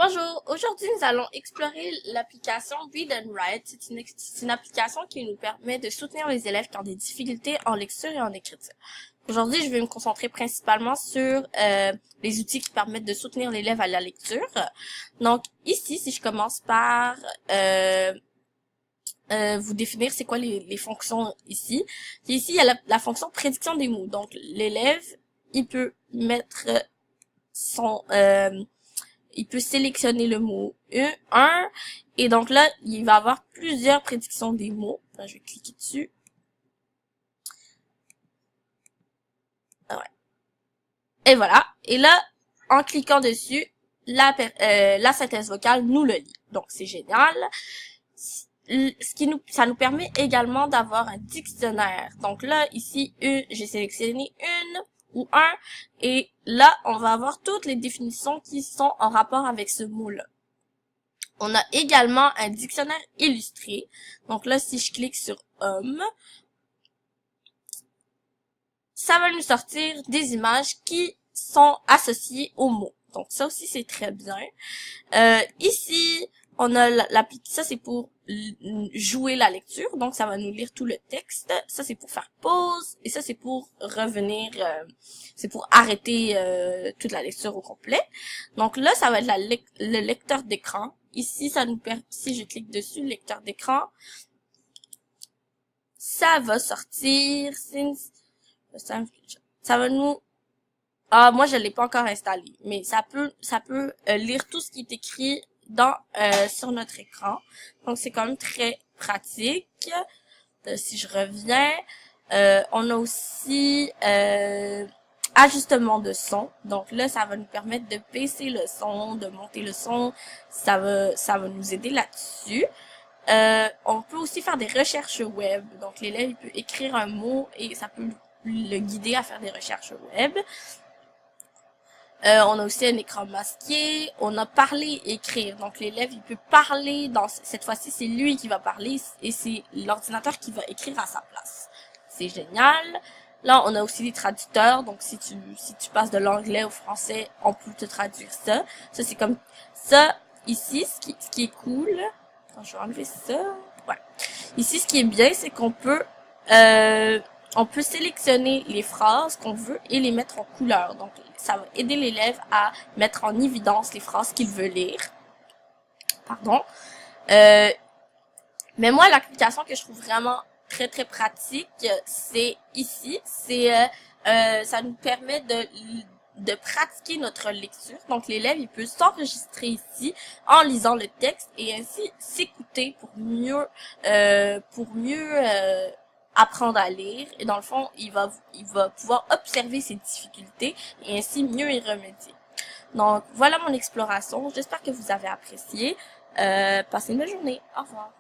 Bonjour, aujourd'hui nous allons explorer l'application Read and Write. C'est une application qui nous permet de soutenir les élèves qui ont des difficultés en lecture et en écriture. Aujourd'hui, je vais me concentrer principalement sur les outils qui permettent de soutenir l'élève à la lecture. Donc ici, si je commence par vous définir c'est quoi les fonctions ici. Ici, il y a la fonction prédiction des mots. Donc l'élève, il peut mettre il peut sélectionner le mot 1, et donc là, il va avoir plusieurs prédictions des mots. Enfin, je vais cliquer dessus. Ah ouais. Et voilà. Et là, en cliquant dessus, la synthèse vocale nous le lit. Donc, c'est génial. Ça nous permet également d'avoir un dictionnaire. Donc là, ici, j'ai sélectionné une ou un, et là, on va avoir toutes les définitions qui sont en rapport avec ce mot-là. On a également un dictionnaire illustré. Donc là, si je clique sur homme, ça va nous sortir des images qui sont associées au mot. Donc ça aussi, c'est très bien. Ici, on a ça c'est pour jouer la lecture, donc ça va nous lire tout le texte. Ça c'est pour faire pause, et ça c'est pour revenir, c'est pour arrêter toute la lecture au complet. Donc là, ça va être le lecteur d'écran. Ici, ça nous permet, si je clique dessus, lecteur d'écran, ça va sortir, ça va nous, moi je l'ai pas encore installé, mais ça peut lire tout ce qui est écrit sur notre écran. Donc c'est quand même très pratique. Si je reviens, on a aussi ajustement de son. Donc là, ça va nous permettre de baisser le son, de monter le son. Ça va nous aider là-dessus. On peut aussi faire des recherches web. Donc l'élève il peut écrire un mot et ça peut le guider à faire des recherches web. On a aussi un écran masqué, on a parler et écrire. Donc l'élève, il peut parler, cette fois-ci, c'est lui qui va parler et c'est l'ordinateur qui va écrire à sa place. C'est génial. Là, on a aussi des traducteurs. Donc si tu passes de l'anglais au français, on peut te traduire ça. Ça, c'est comme ça. Ici, ce qui est cool. Attends, je vais enlever ça. Ouais. Ici, ce qui est bien, c'est qu'on peut sélectionner les phrases qu'on veut et les mettre en couleur. Donc, ça va aider l'élève à mettre en évidence les phrases qu'il veut lire. Pardon. Mais moi, l'application que je trouve vraiment très, très pratique, c'est ici. Ça nous permet de pratiquer notre lecture. Donc, l'élève, il peut s'enregistrer ici en lisant le texte et ainsi s'écouter pour mieux apprendre à lire, et dans le fond, il va pouvoir observer ses difficultés et ainsi mieux y remédier. Donc, voilà mon exploration. J'espère que vous avez apprécié. Passez une bonne journée. Au revoir.